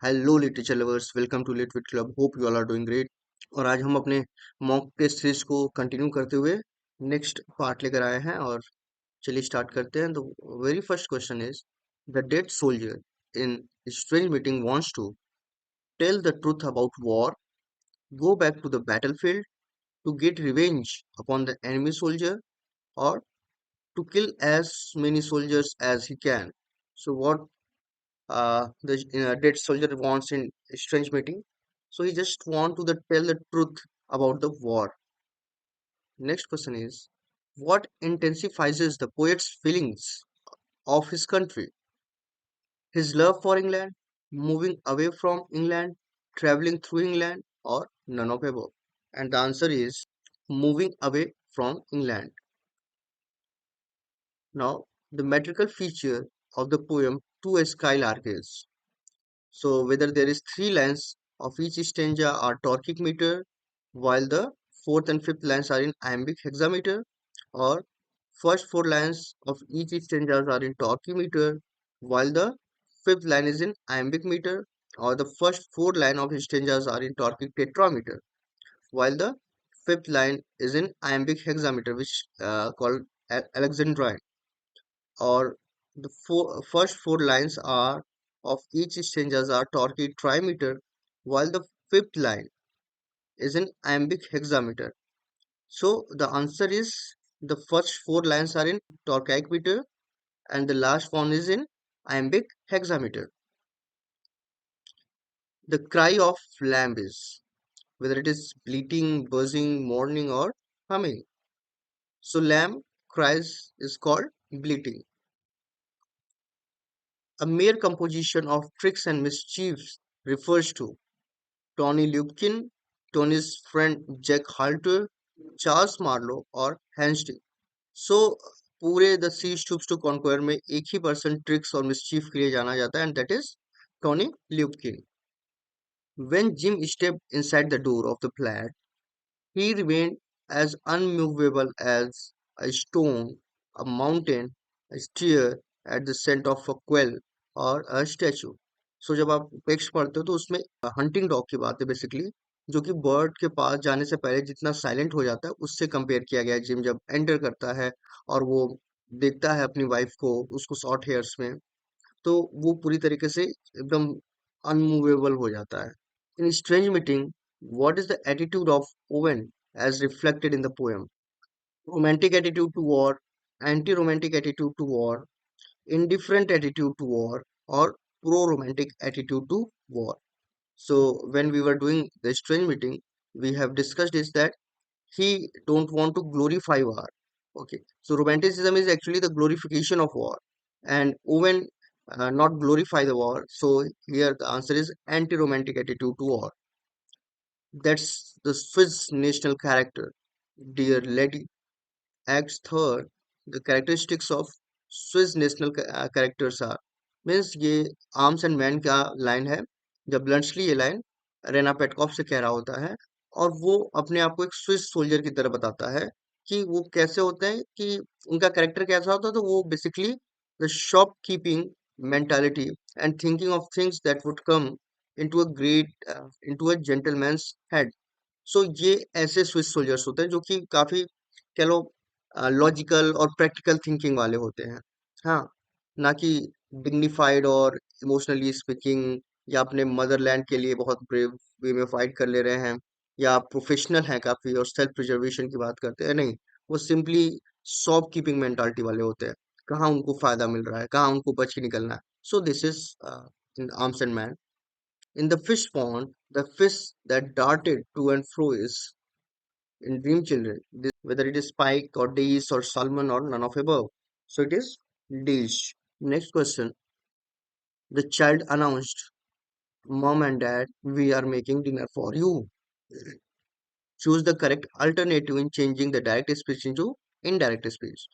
Hello literature lovers, welcome to Litwit club. Hope you all are doing great. और आज हम अपने mock test series को continue करते हुए नेक्स्ट पार्ट लेकर आए हैं। और चलिए स्टार्ट करते हैं। The very first question is, the dead soldier in Strange Meeting wants to tell the truth about war, go back to the battlefield to get revenge upon the enemy soldier, or to kill as many soldiers as he can. So what the dead soldier wants in strange meeting? So he just want to tell the truth about the war. Next question is, what intensifies the poet's feelings of his country? His love for England, moving away from England, traveling through England, or none of above? And the answer is moving away from England. Now, the metrical feature of the poem To a Skylark is, so whether there is three lines of each stanza are Taurkic meter, while the fourth and fifth lines are in iambic hexameter, or first four lines of each stanza are in Taurkic meter, while the fifth line is in iambic meter, or the first four line of stanzas are in Taurkic tetrameter, while the fifth line is in iambic hexameter, which called Alexandrine, or the first four lines are of each stanzas are Torquay trimeter, while the fifth line is in iambic hexameter. So the answer is the first four lines are in Torquay meter and the last one is in iambic hexameter. The cry of lamb is, whether it is bleating, buzzing, mourning, or humming. So lamb cries is called bleating. A mere composition of tricks and mischiefs refers to Tony Lupkin, Tony's friend Jack Halter, Charles Marlowe और Hastings. So पूरे the she stoops to conquer में एक ही person tricks और mischief के लिए जाना जाता है, and that is Tony Lumpkin. When Jim stepped inside the door of the flat, he remained as unmovable as a stone, a mountain, a stair at the scent of a quail or a statue. सो जब आप text पढ़ते हो तो उसमें hunting dog की बात है basically, जो कि बर्ड के पास जाने से पहले जितना साइलेंट हो जाता है उससे कंपेयर किया गया है. जिम जब एंटर करता है और वो देखता है अपनी वाइफ को, उसको शॉर्ट हेयर्स में, तो वो पूरी तरीके से एकदम अनमूवेबल हो जाता है. In strange meeting, what is the attitude of Owen as reflected in the poem? Romantic attitude to war, anti-romantic attitude to war, indifferent attitude to war, or pro-romantic attitude to war. So when we were doing the strange meeting, we have discussed is that he don't want to glorify war. Okay, so romanticism is actually the glorification of war, and Owen not glorify the war. So here the answer is anti-romantic attitude to war. That's the Swiss national character. Dear Lady, Acts third, the characteristics of Swiss national characters are, means ये arms and man का line है. जब bluntly ये line Raina Petkoff से कह रहा होता है, और वो अपने आप को एक स्विस सोल्जर की तरह बताता है कि वो कैसे होते हैं, कि उनका कैरेक्टर कैसा होता है. तो वो basically the shop keeping mentality and thinking of things that would come into a great into a gentleman's head. So ये ऐसे स्विस सोल्जर्स होते हैं जो कि काफी, कह लो, लॉजिकल और प्रैक्टिकल थिंकिंग वाले होते हैं. हाँ, ना कि डिग्निफाइड और इमोशनली स्पीकिंग, या अपने मदरलैंड के लिए बहुत ब्रेव वे में फाइट कर ले रहे हैं, या प्रोफेशनल हैं काफी और सेल्फ प्रिजर्वेशन की बात करते हैं. नहीं, वो सिंपली शॉप कीपिंग मेंटालिटी वाले होते हैं. कहाँ उनको फायदा मिल रहा है, कहाँ उनको बच के निकलना है. So this is in arms and man. In the fish pond, the fish that darted to and fro is in Dream Children. Whether it is Spike or Daisy or Salmon or none of above. So it is Daisy. Next question. The child announced, Mom and Dad, we are making dinner for you. Choose the correct alternative in changing the direct speech into indirect speech.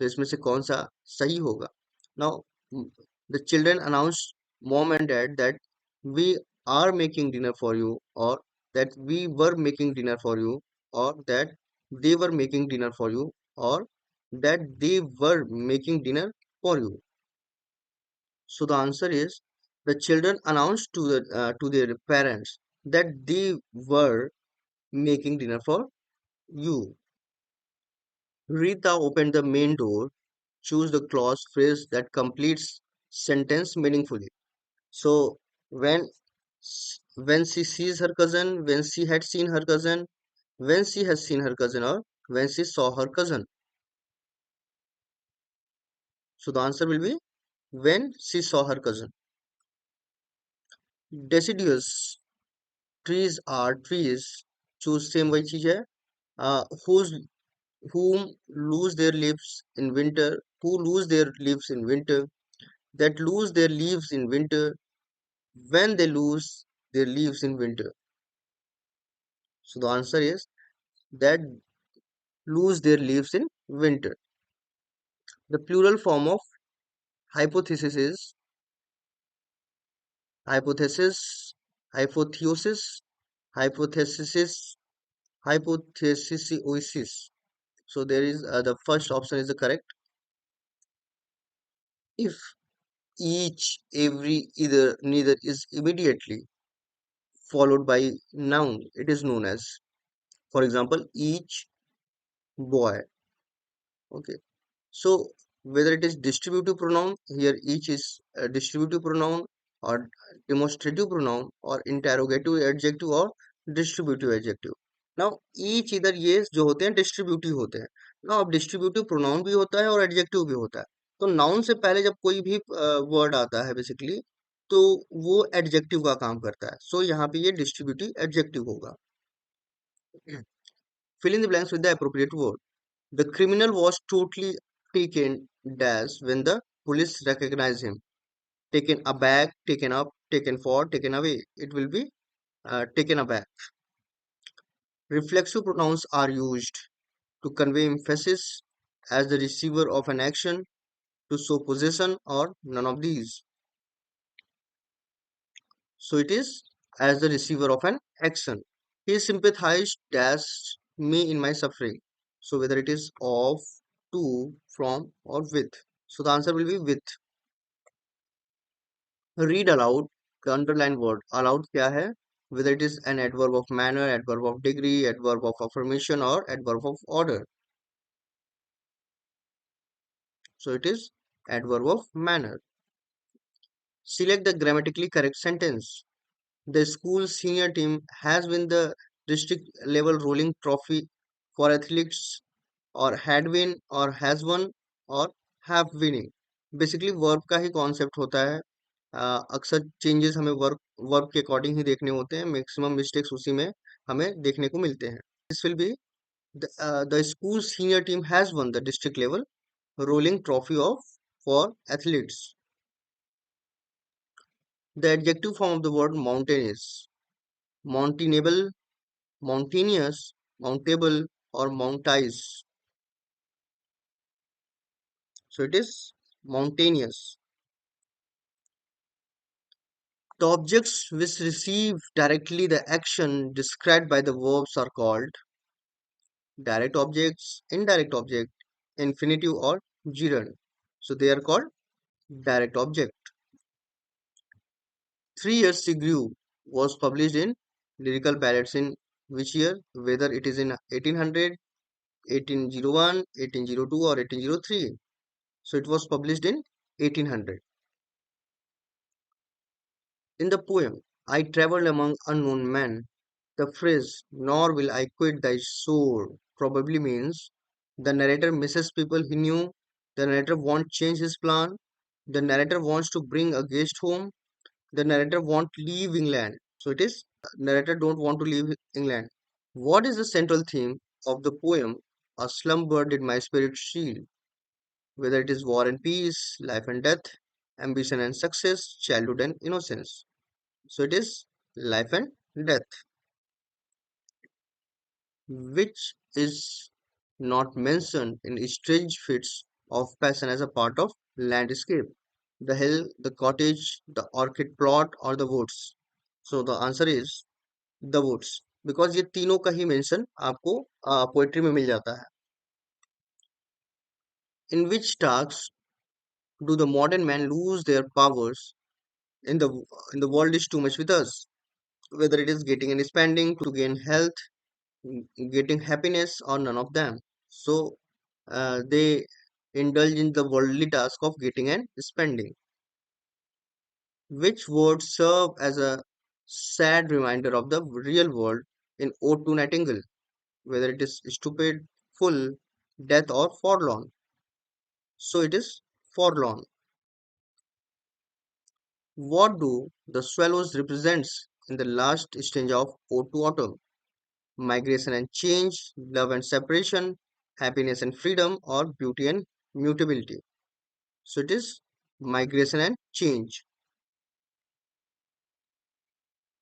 तो इसमें से कौन सा सही होगा? Now, the children announced mom and dad that we are making dinner for you, or that we were making dinner for you, or that they were making dinner for you, or that they were making dinner for you. So the answer is The children announced to their parents that they were making dinner for you. Rita opened the main door. Choose the clause phrase that completes sentence meaningfully. So when when she sees her cousin, when she had seen her cousin, when she has seen her cousin, or when she saw her cousin. So the answer will be when she saw her cousin. Deciduous trees are trees. Choose same वही चीज है. Whose whom lose their leaves in winter, who lose their leaves in winter, that lose their leaves in winter, when they lose their leaves in winter. So the answer is that lose their leaves in winter. The plural form of hypothesis is hypothesis, hypotheosis, hypothesis, hypothesis. So there is the first option is the correct. If each, every, either, neither is immediately followed by noun, it is known as, for example, each boy. Okay. So whether it is distributive pronoun, here each is a distributive pronoun, or demonstrative pronoun, or interrogative adjective, or distributive adjective. Now each इधर ये जो होते हैं distributive होते हैं. ना अब distributive pronoun भी होता है और एडजेक्टिव भी होता है. तो नाउन से पहले जब कोई भी वर्ड आता है बेसिकली, तो वो एडजेक्टिव का काम करता है. सो यहाँ पे ये डिस्ट्रीब्यूटिव एडजेक्टिव होगा. Fill in the blanks with the appropriate word. The criminal was totally taken dash when the police recognized him. Taken aback, taken up, taken for, taken away. It will be taken aback. Reflexive pronouns are used to convey emphasis as the receiver of an action, to show possession, or none of these. So it is as the receiver of an action. He sympathized dash me in my suffering. So whether it is of, to, from, or with. So the answer will be with. Read aloud. The underlined word aloud क्या है? Whether it is an adverb of manner, adverb of degree, adverb of affirmation, or adverb of order. So it is adverb of manner. Select the grammatically correct sentence. The school senior team has won the district level rolling trophy for athletes, or had win, or has won, और have winning. Basically verb का ही concept होता है. अक्सर changes हमें verb verb के according ही देखने होते हैं. मैक्सिमम मिस्टेक्स उसी में हमें देखने को मिलते हैं. This will be the school senior team has one the district level rolling trophy of for athletes. The adjective form of the word mountain is mountainable, mountainous, mountable, or mountainous. So it is mountainous. The objects which receive directly the action described by the verbs are called direct objects, indirect object, infinitive, or gerund. So they are called direct object. 3 years she grew was published in lyrical ballads in which year? Whether it is in 1800, 1801, 1802, or 1803. So it was published in 1800. In the poem, I traveled among unknown men, the phrase, nor will I quit thy shore, probably means the narrator misses people he knew, the narrator won't change his plan, the narrator wants to bring a guest home, the narrator won't leave England. So it is narrator don't want to leave England. What is the central theme of the poem? A slumber did my spirit shield, whether it is war and peace, life and death, ambition and success, childhood and innocence. So it is life and death, which is not mentioned in strange fits of passion as a part of landscape. The hill, the cottage, the orchid plot, or the woods. So the answer is the woods, because ये तीनों का ही mention आपको poetry में मिल जाता है. In which tasks do the modern men lose their powers? in the world is too much with us, whether it is getting and spending to gain health, getting happiness, or none of them. So they indulge in the worldly task of getting and spending, which would serve as a sad reminder of the real world in Ode to Nightingale, whether it is stupid, full, death, or forlorn. So it is forlorn. What do the swallows represents in the last stage of Ode to Autumn? Migration and change, love and separation, happiness and freedom, or beauty and mutability. So it is migration and change.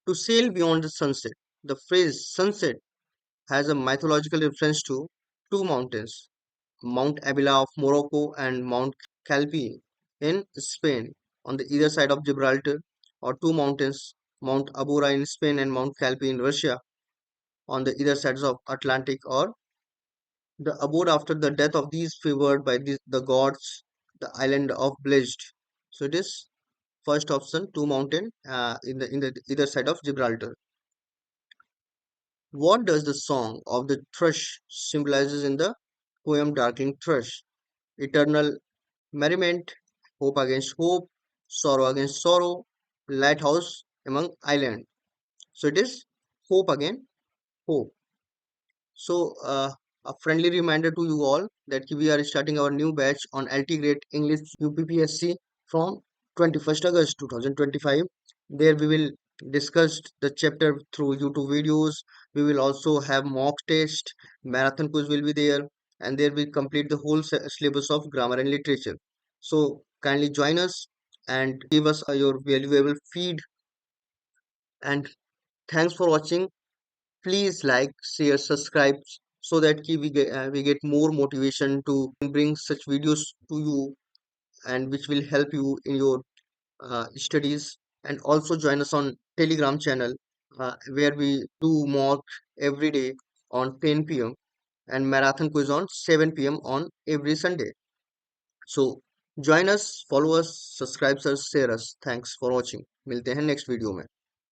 To sail beyond the sunset. The phrase sunset has a mythological reference to two mountains, Mount Abila of Morocco and Mount Calpe in Spain on the either side of Gibraltar, or two mountains, Mount Abura in Spain and Mount Calpe in Russia on the either sides of Atlantic, or the abode after the death of these favored by the gods, the island of blessed. So it is first option, two mountain in the either side of Gibraltar. What does the song of the thrush symbolizes in the poem Darkling Thrush? Eternal merriment, hope against hope, sorrow against sorrow, lighthouse among island. So it is hope against hope. So a friendly reminder to you all that we are starting our new batch on LT Grade English UPPSC from 21st August 2025. There we will discuss the chapter through YouTube videos. We will also have mock test, marathon quiz will be there, and there we complete the whole syllabus of grammar and literature. So kindly join us and give us your valuable feed. And thanks for watching. Please like, share, subscribe so that we get more motivation to bring such videos to you, and which will help you in your studies. And also join us on Telegram channel, where we do mock every day on 10 p.m. and marathon quiz on 7 p.m. on every Sunday. So join us, follow us, subscribe us, share us. Thanks for watching. मिलते हैं next video में.